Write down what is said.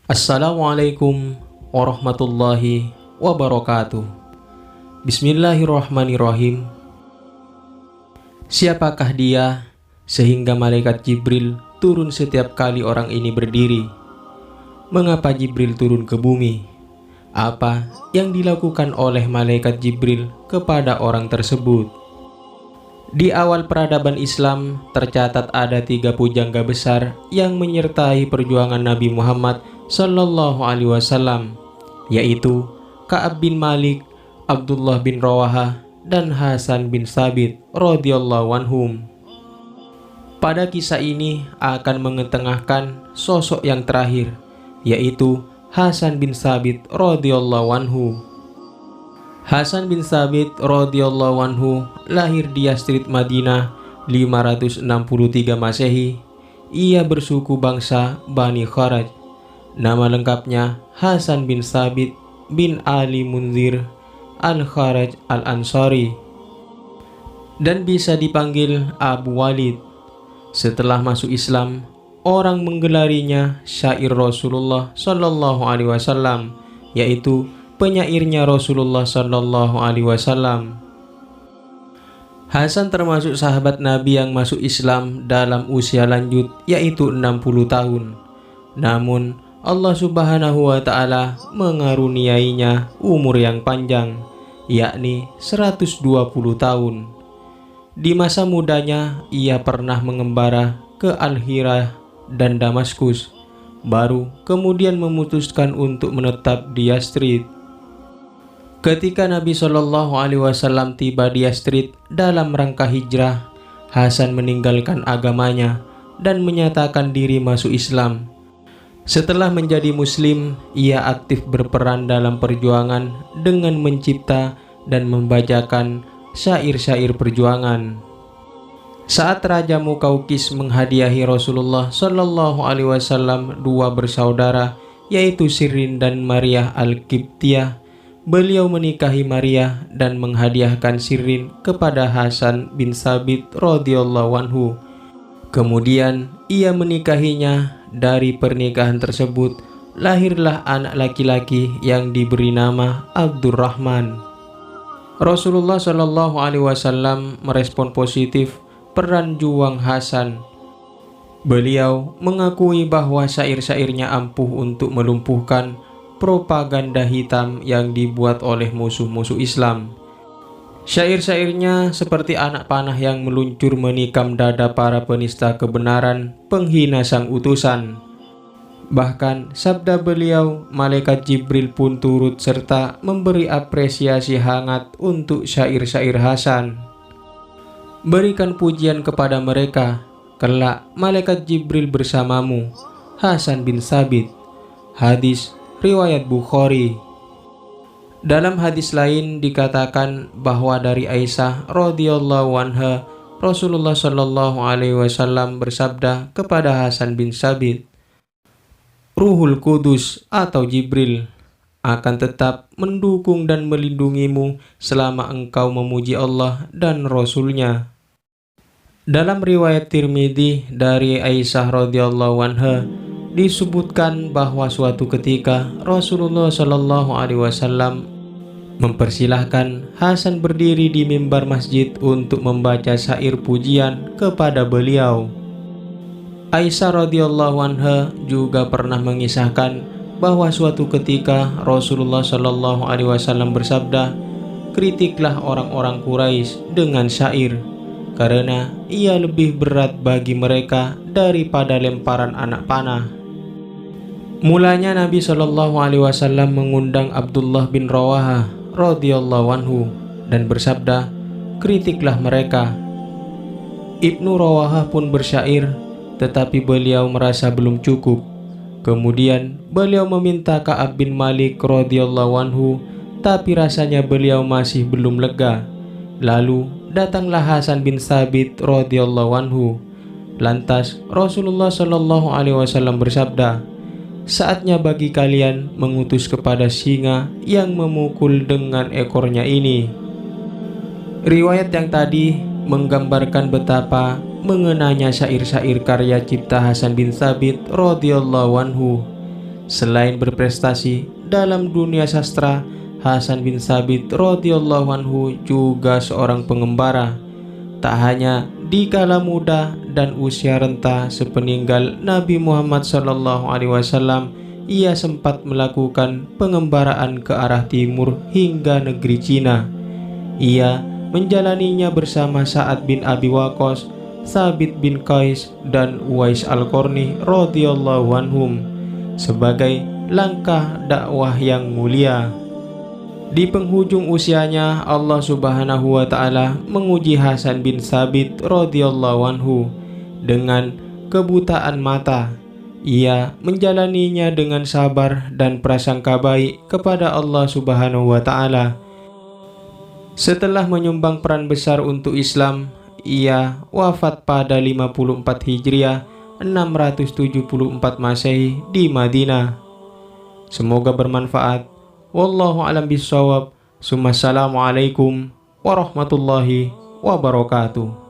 Assalamualaikum warahmatullahi wabarakatuh. Bismillahirrahmanirrahim. Siapakah dia sehingga malaikat Jibril turun setiap kali orang ini berdiri? Mengapa Jibril turun ke bumi? Apa yang dilakukan oleh malaikat Jibril kepada orang tersebut? Di awal peradaban Islam tercatat ada 3 pujangga besar yang menyertai perjuangan Nabi Muhammad Sallallahu Alaihi Wasallam, yaitu Ka'ab bin Malik, Abdullah bin Rawahah, dan Hasan bin Thabit radhiyallahu anhum. Pada kisah ini akan mengetengahkan sosok yang terakhir, yaitu Hasan bin Thabit radhiyallahu anhu. Hasan bin Thabit radhiyallahu anhu lahir di Yathrib, Madinah 563 Masehi. Ia bersuku bangsa Bani Kharaj. Nama lengkapnya Hasan bin Thabit bin Ali Munzir Al-Kharaj Al-Ansari, dan bisa dipanggil Abu Walid. Setelah masuk Islam, orang menggelarinya syair Rasulullah Sallallahu Alaihi Wasallam, yaitu penyairnya Rasulullah Sallallahu Alaihi Wasallam. Hasan termasuk sahabat Nabi yang masuk Islam dalam usia lanjut, yaitu 60 tahun. Namun Allah Subhanahu wa Ta'ala mengaruniainya umur yang panjang, yakni 120 tahun. Di masa mudanya ia pernah mengembara ke Al-Hirah dan Damaskus, baru kemudian memutuskan untuk menetap di Yathrib. Ketika Nabi Shallallahu Alaihi Wasallam tiba di Yathrib dalam rangka hijrah, Hasan meninggalkan agamanya dan menyatakan diri masuk Islam. Setelah menjadi muslim, ia aktif berperan dalam perjuangan dengan mencipta dan membacakan syair-syair perjuangan. Saat Raja Mukaukis menghadiahi Rasulullah Shallallahu Alaihi Wasallam 2 bersaudara, yaitu Sirin dan Maria Al-Qibtiyah, beliau menikahi Maria dan menghadiahkan Sirin kepada Hasan bin Thabit radhiyallahu anhu. Kemudian ia menikahinya. Dari pernikahan tersebut lahirlah anak laki-laki yang diberi nama Abdurrahman. Rasulullah Shallallahu Alaihi Wasallam merespon positif peran juang Hasan. Beliau mengakui bahwa syair-syairnya ampuh untuk melumpuhkan propaganda hitam yang dibuat oleh musuh-musuh Islam. Syair-syairnya seperti anak panah yang meluncur menikam dada para penista kebenaran, penghina sang utusan. Bahkan sabda beliau, malaikat Jibril pun turut serta memberi apresiasi hangat untuk syair-syair Hasan. Berikan pujian kepada mereka, kelak malaikat Jibril bersamamu, Hasan bin Thabit. Hadis riwayat Bukhari. Dalam hadis lain dikatakan bahwa dari Aisyah radhiyallahu anha, Rasulullah Shallallahu Alaihi Wasallam bersabda kepada Hasan bin Thabit, Ruhul Kudus atau Jibril akan tetap mendukung dan melindungimu selama engkau memuji Allah dan Rasul-Nya. Dalam riwayat Tirmidzi dari Aisyah radhiyallahu anha disebutkan bahwa suatu ketika Rasulullah Shallallahu Alaihi Wasallam mempersilahkan Hasan berdiri di mimbar masjid untuk membaca syair pujian kepada beliau. Aisyah radhiyallahu anha juga pernah mengisahkan bahwa suatu ketika Rasulullah Shallallahu Alaihi Wasallam bersabda, kritiklah orang-orang Quraisy dengan syair, karena ia lebih berat bagi mereka daripada lemparan anak panah. Mulanya Nabi Shallallahu Alaihi Wasallam mengundang Abdullah bin Rawahah radhiyallahu anhu dan bersabda, kritiklah mereka. Ibnu Rawahah pun bersyair, tetapi beliau merasa belum cukup. Kemudian beliau meminta Ka'ab bin Malik radhiyallahu anhu, tapi rasanya beliau masih belum lega. Lalu datanglah Hasan bin Thabit radhiyallahu anhu. Lantas Rasulullah Shallallahu Alaihi Wasallam bersabda, saatnya bagi kalian mengutus kepada singa yang memukul dengan ekornya ini. Riwayat yang tadi menggambarkan betapa mengenanya syair-syair karya cipta Hasan bin Thabit radhiyallahu anhu. Selain berprestasi dalam dunia sastra, Hasan bin Thabit radhiyallahu anhu juga seorang pengembara. Tak hanya di kala muda dan usia renta sepeninggal Nabi Muhammad SAW, ia sempat melakukan pengembaraan ke arah timur hingga negeri Cina. Ia menjalaninya bersama Sa'ad bin Abi Waqqas, Thabit bin Qais, dan Uwais al-Qarni radhiyallahu anhum sebagai langkah dakwah yang mulia. Di penghujung usianya, Allah Subhanahu wa Ta'ala menguji Hasan bin Thabit radhiyallahu anhu dengan kebutaan mata. Ia menjalaninya dengan sabar dan prasangka baik kepada Allah Subhanahu wa Ta'ala. Setelah menyumbang peran besar untuk Islam, ia wafat pada 54 Hijriah 674 Masehi di Madinah. Semoga bermanfaat. Wallahu a'lam bishawab. Assalamualaikum warahmatullahi wabarakatuh.